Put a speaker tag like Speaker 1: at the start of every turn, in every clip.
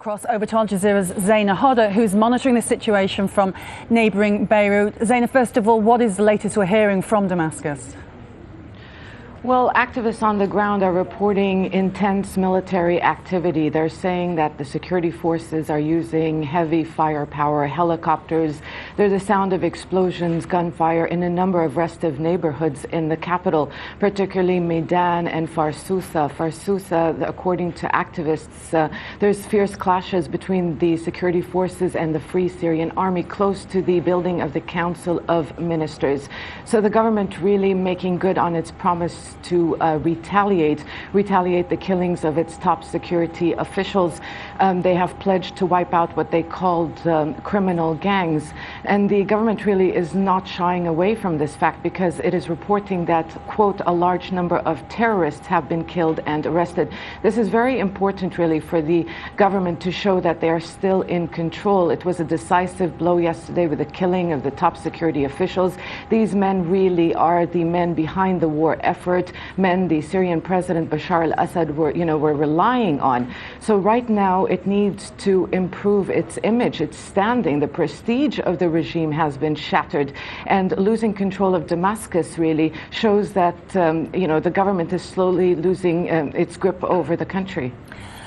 Speaker 1: Cross over to Al Jazeera's Zeina Khodr, who's monitoring the situation from neighbouring Beirut. Zeina, first of all, what is the latest we're hearing from Damascus?
Speaker 2: Well, activists on the ground are reporting intense military activity. They're saying that the security forces are using heavy firepower, helicopters. There's a sound of explosions, gunfire in a number of restive neighborhoods in the capital, particularly Meydan and Farsousa. Farsousa, according to activists, there's fierce clashes between the security forces and the Free Syrian Army close to the building of the Council of Ministers. So the government really making good on its promise to retaliate the killings of its top security officials. They have pledged to wipe out what they called criminal gangs. And the government really is not shying away from this fact because it is reporting that, quote, a large number of terrorists have been killed and arrested. This is very important really for the government to show that they are still in control. It was a decisive blow yesterday with the killing of the top security officials. These men really are the men behind the war effort, men the Syrian President Bashar al-Assad were relying on. So right now it needs to improve its image, its standing. The prestige of the regime has been shattered, and losing control of Damascus really shows that the government is slowly losing its grip over the country.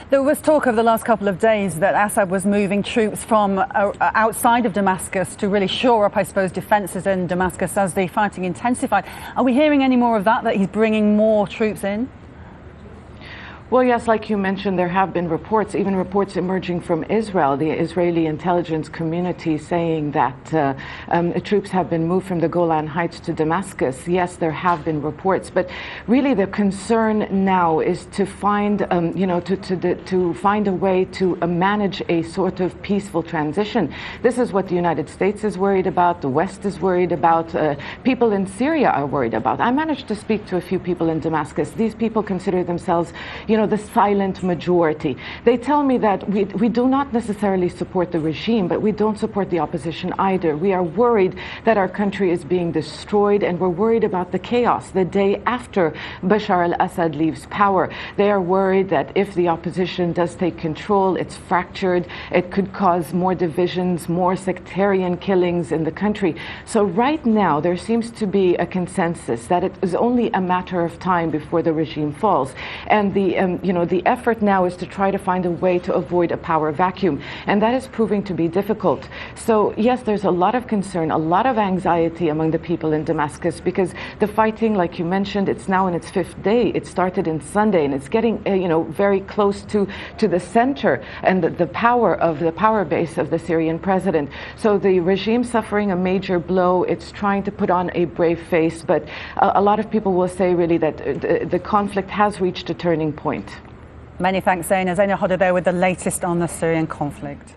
Speaker 1: There was talk over the last couple of days that Assad was moving troops from outside of Damascus to really shore up, I suppose, defences in Damascus as the fighting intensified. Are we hearing any more of that he's bringing more troops in?
Speaker 2: Well, yes, like you mentioned, there have been reports, even reports emerging from Israel, the Israeli intelligence community, saying that troops have been moved from the Golan Heights to Damascus. Yes, there have been reports, but really the concern now is to find, to find a way to manage a sort of peaceful transition. This is what the United States is worried about, the West is worried about, people in Syria are worried about. I managed to speak to a few people in Damascus. These people consider themselves, the silent majority. They tell me that we do not necessarily support the regime, but we don't support the opposition either. We are worried that our country is being destroyed, and we're worried about the chaos the day after Bashar al-Assad leaves power. They are worried that if the opposition does take control, it's fractured, it could cause more divisions, more sectarian killings in the country. So right now there seems to be a consensus that it is only a matter of time before the regime falls. And the effort now is to try to find a way to avoid a power vacuum, and that is proving to be difficult. So yes, there's a lot of concern, a lot of anxiety among the people in Damascus, because the fighting, like you mentioned, it's now in its 5th day. It started in Sunday, and it's getting very close to the center and the power base of the Syrian president. So the regime suffering a major blow. It's trying to put on a brave face, but a lot of people will say really that the conflict has reached a turning point.
Speaker 1: Many thanks, Zeina. Zeina Khodr there with the latest on the Syrian conflict.